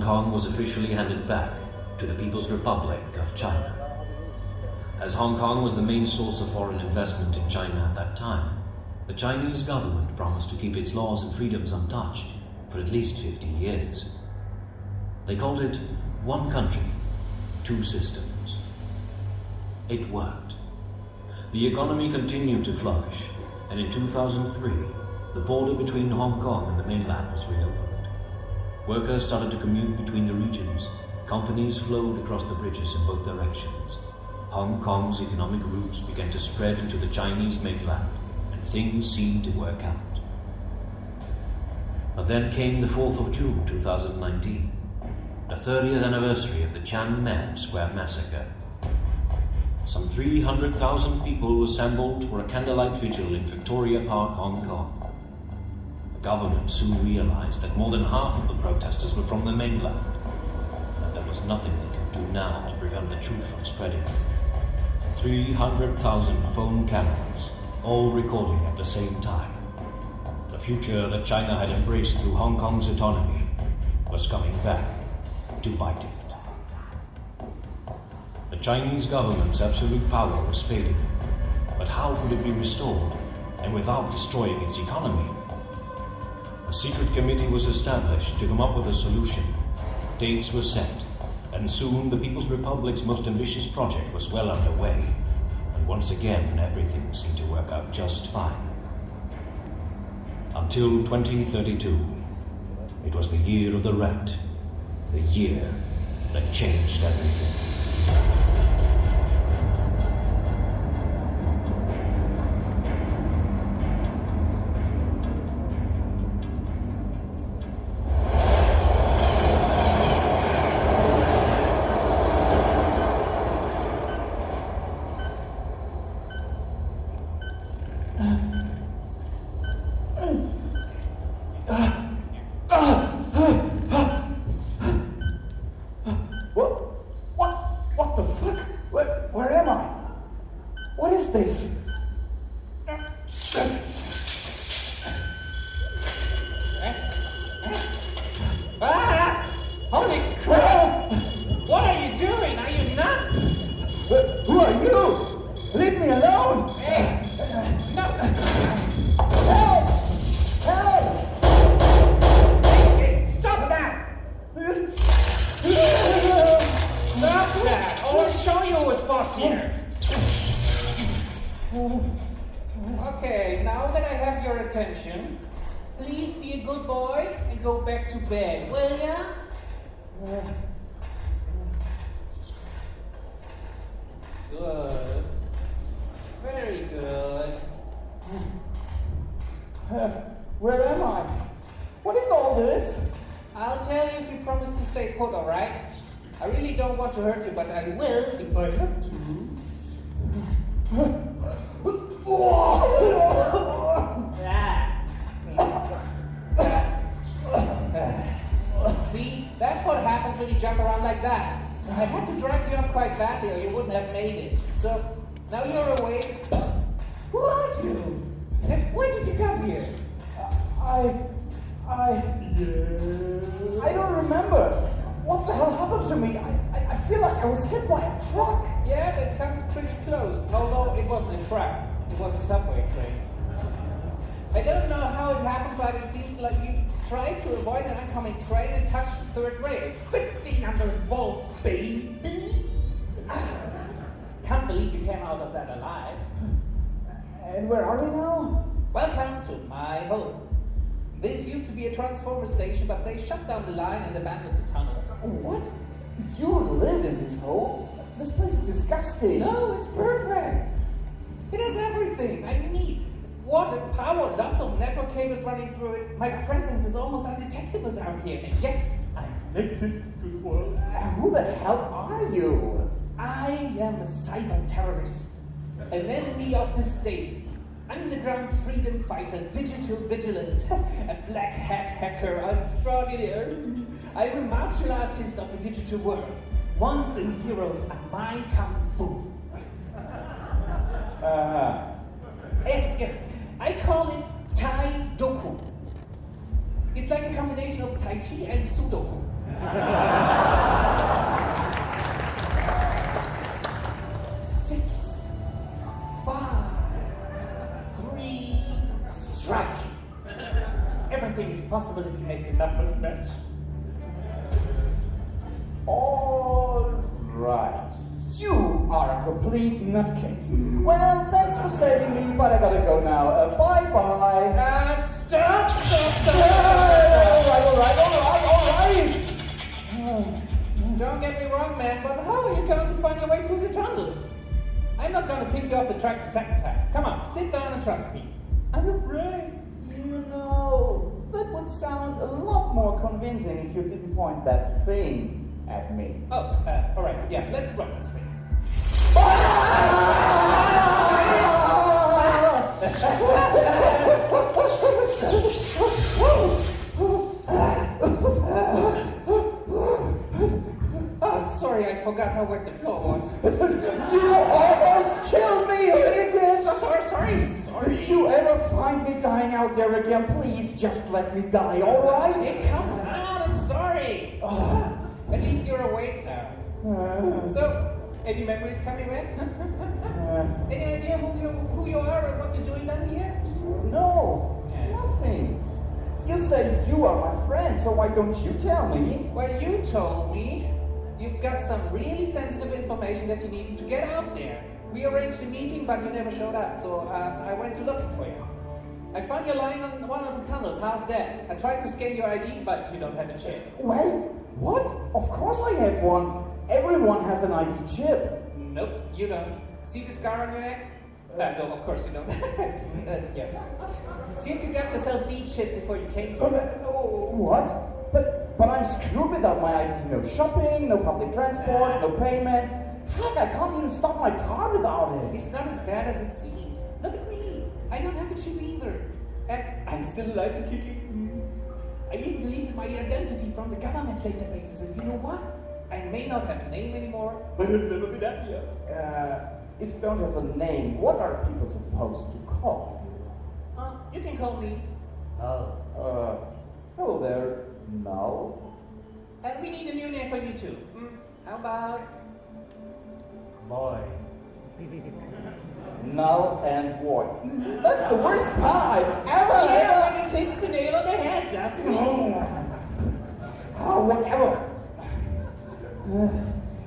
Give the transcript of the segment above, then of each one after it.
Hong Kong was officially handed back to the People's Republic of China. As Hong Kong was the main source of foreign investment in China at that time, the Chinese government promised to keep its laws and freedoms untouched for at least 50 years. They called it one country, two systems. It worked. The economy continued to flourish, and in 2003, the border between Hong Kong and the mainland was reopened. Workers started to commute between the regions. Companies flowed across the bridges in both directions. Hong Kong's economic roots began to spread into the Chinese mainland, and things seemed to work out. But then came the 4th of June 2019, the 30th anniversary of the Tiananmen Square massacre. Some 300,000 people assembled for a candlelight vigil in Victoria Park, Hong Kong. The government soon realized that more than half of the protesters were from the mainland, and that there was nothing they could do now to prevent the truth from spreading. 300,000 phone cameras, all recording at the same time. The future that China had embraced through Hong Kong's autonomy was coming back to bite it. The Chinese government's absolute power was fading, but how could it be restored, and without destroying its economy? A secret committee was established to come up with a solution. Dates were set, and soon the People's Republic's most ambitious project was well underway. And once again, everything seemed to work out just fine. Until 2032. It was the year of the rat. The year that changed everything. What the fuck? Where am I? What is this? Holy crap! What are you doing? Are you nuts? Who are you? Leave me alone! Hey! No! Help! Help! Hey, stop that! Stop that! Or I'll show you who's boss here. Okay, now that I have your attention, please be a good boy and go back to bed, will ya? Good. Very good. Where am I? What is all this? I'll tell you if you promise to stay put, alright? I really don't want to hurt you, but I will if I have to. See, that's what happens when you jump around like that. I had to drag you up quite badly or you wouldn't have made it. So, now you're awake. Who are you? And where did you come here? I don't remember. What the hell happened to me? I feel like I was hit by a truck. Yeah, that comes pretty close. Although it wasn't a truck, it was a subway train. I don't know how it happened, but it seems like you tried to avoid an oncoming train and touched the third rail. 1500 volts, baby! Can't believe you came out of that alive. And where are we now? Welcome to my home. This used to be a transformer station, but they shut down the line and abandoned the tunnel. What? You live in this hole? This place is disgusting. No, it's perfect. It has everything I need. Water, power, lots of network cables running through it. My presence is almost undetectable down here, and yet I'm connected to the world. Who the hell are you? I am a cyber terrorist, an enemy of the state, underground freedom fighter, digital vigilant, a black hat hacker, extraordinary. I'm a martial artist of the digital world. Ones and zeros are my kung fu. Yes. I call it Tai Doku. It's like a combination of Tai Chi and Sudoku. Six, 5, 3, strike. Everything is possible if you make the numbers match. All right. You are a complete nutcase. Well, thanks for saving me, but I gotta go now. Bye-bye. Stop! All right. Don't get me wrong, man, but how are you going to find your way through the tunnels? I'm not going to pick you off the tracks a second time. Come on, sit down and trust me. I'm afraid. You know, that would sound a lot more convincing if you didn't point that thing at me. Oh, all right, yeah, let's run this way. Oh, sorry, I forgot how wet the floor was. You almost killed me, idiot! Sorry. If you ever find me dying out there again, please just let me die, all right? Hey, calm down, I'm sorry. At least you're awake now. So, any memories coming back? Any idea who you are and what you're doing down here? No, nothing. You say you are my friend, so why don't you tell me? Well, you told me you've got some really sensitive information that you need to get out there. We arranged a meeting, but you never showed up, so I went to looking for you. I found you lying on one of the tunnels, half dead. I tried to scan your ID, but you don't have a chip. Wait, what? Of course I have one. Everyone has an ID chip. Nope, you don't. See the scar on your neck? No, of course you don't. Yeah. Seems you got yourself de-chipped before you came here. What? But I'm screwed without my ID. No shopping, no public transport, no payment. Heck, I can't even start my car without it. It's not as bad as it seems. Look at me. I don't have a chip either. And I'm still alive and kicking. I even deleted my identity from the government databases. And you know what? I may not have a name anymore, but I've never been happier. If you don't have a name, what are people supposed to call You can call me. hello there. No. And we need a new name for you too. How about Boy? Null and void. That's the worst part I've ever. Yeah, when it hits the nail on the head, doesn't it? Whatever.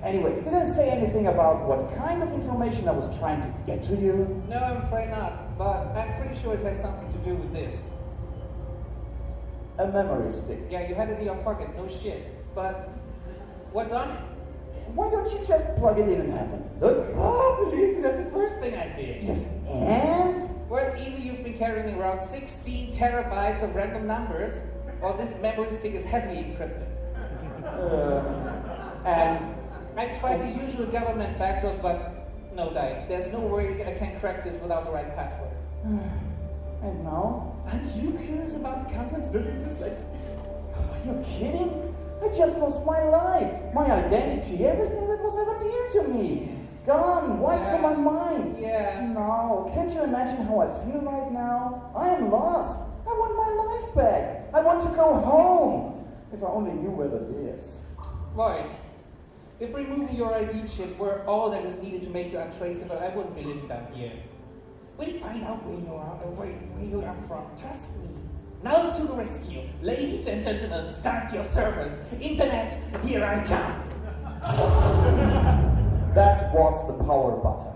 Anyways, did I say anything about what kind of information I was trying to get to you? No, I'm afraid not. But I'm pretty sure it has something to do with this. A memory stick. Yeah, you had it in your pocket, no shit. But what's on it? Why don't you just plug it in and have a look? Oh, believe me, that's the first thing I did. Yes, and? Well, either you've been carrying around 16 terabytes of random numbers, or this memory stick is heavily encrypted. And? I tried the usual government backdoors, but no dice. There's no way I can crack this without the right password. And now? Aren't you curious about the contents? Are you kidding? I just lost my life, my identity, everything that was ever dear to me. Gone, wiped from my mind. Yeah. No, can't you imagine how I feel right now? I am lost. I want my life back. I want to go home. If I only knew where that is. Lloyd, if removing your ID chip were all that is needed to make you untraceable, I wouldn't be living down here. We'll find out where you are from. Trust me. Now to the rescue. Ladies and gentlemen, start your servers. Internet, here I come. That was the power button.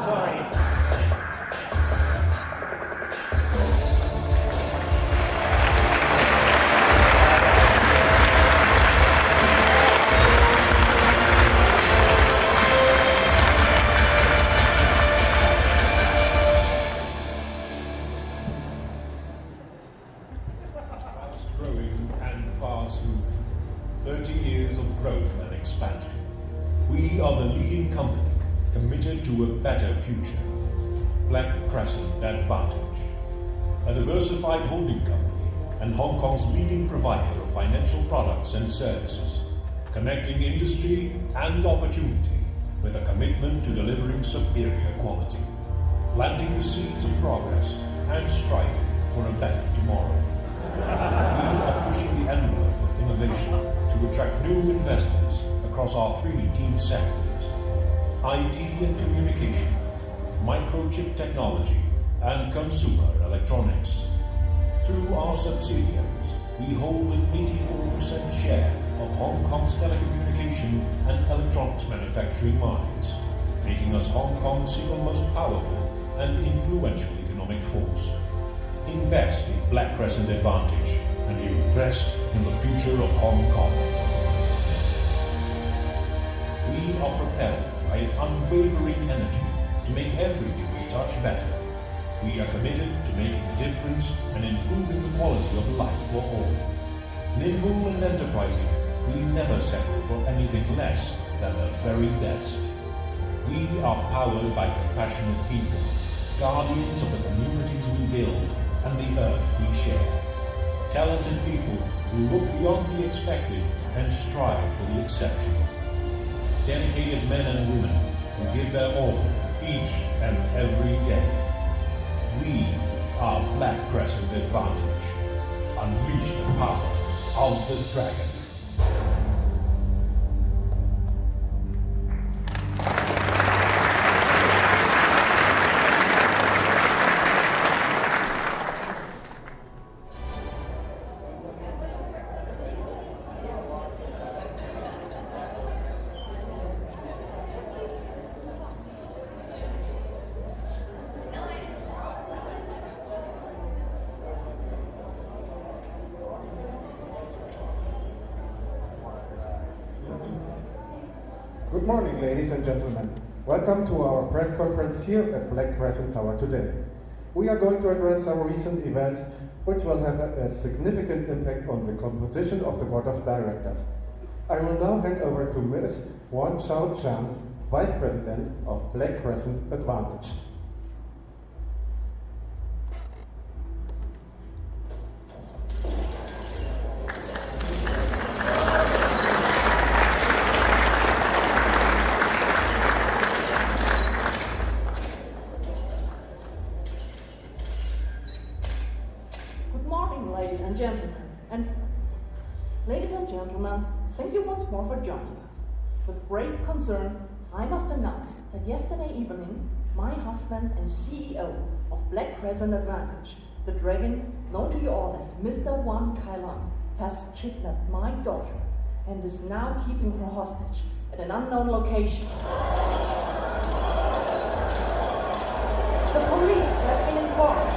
Sorry. Growing and fast moving. 30 years of growth and expansion. We are the leading company committed to a better future. Black Crescent Advantage. A diversified holding company and Hong Kong's leading provider of financial products and services. Connecting industry and opportunity with a commitment to delivering superior quality. Planting the seeds of progress and striving for a better tomorrow. We are pushing the envelope of innovation to attract new investors across our three key sectors: IT and communication, microchip technology, and consumer electronics. Through our subsidiaries, we hold an 84% share of Hong Kong's telecommunication and electronics manufacturing markets, making us Hong Kong's single most powerful and influential economic force. Invest in Black Crescent Advantage and invest in the future of Hong Kong. We are propelled by an unwavering energy to make everything we touch better. We are committed to making a difference and improving the quality of life for all. Nimble and enterprising, we never settle for anything less than the very best. We are powered by compassionate people, guardians of the communities we build and the earth we share. Talented people who look beyond the expected and strive for the exceptional. Dedicated men and women who give their all each and every day. We are Black Crescent Advantage. Unleash the power of the dragon. Good morning, ladies and gentlemen. Welcome to our press conference here at Black Crescent Tower today. We are going to address some recent events which will have a significant impact on the composition of the board of directors. I will now hand over to Ms. Wan Chao Chan, Vice President of Black Crescent Advantage. Ladies and gentlemen, thank you once more for joining us. With grave concern, I must announce that yesterday evening, my husband and CEO of Black Crescent Advantage, the dragon known to you all as Mr. Wan Kailan, has kidnapped my daughter and is now keeping her hostage at an unknown location. The police has been informed,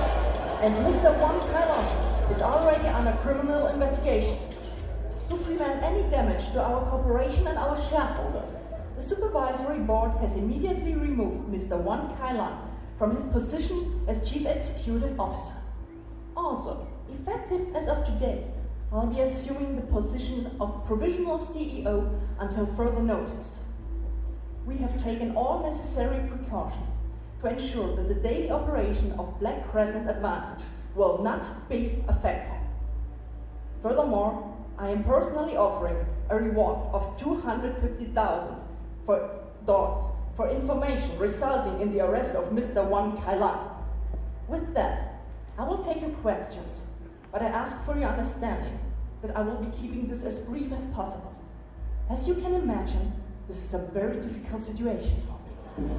and Mr. Wan Kailan is already under criminal investigation. To prevent any damage to our corporation and our shareholders, the supervisory board has immediately removed Mr. Wan Kailan from his position as Chief Executive Officer. Also, effective as of today, I'll be assuming the position of Provisional CEO until further notice. We have taken all necessary precautions to ensure that the daily operation of Black Crescent Advantage will not be affected. Furthermore, I am personally offering a reward of $250,000 for information resulting in the arrest of Mr. Wan Kailan. With that, I will take your questions, but I ask for your understanding that I will be keeping this as brief as possible. As you can imagine, this is a very difficult situation for me.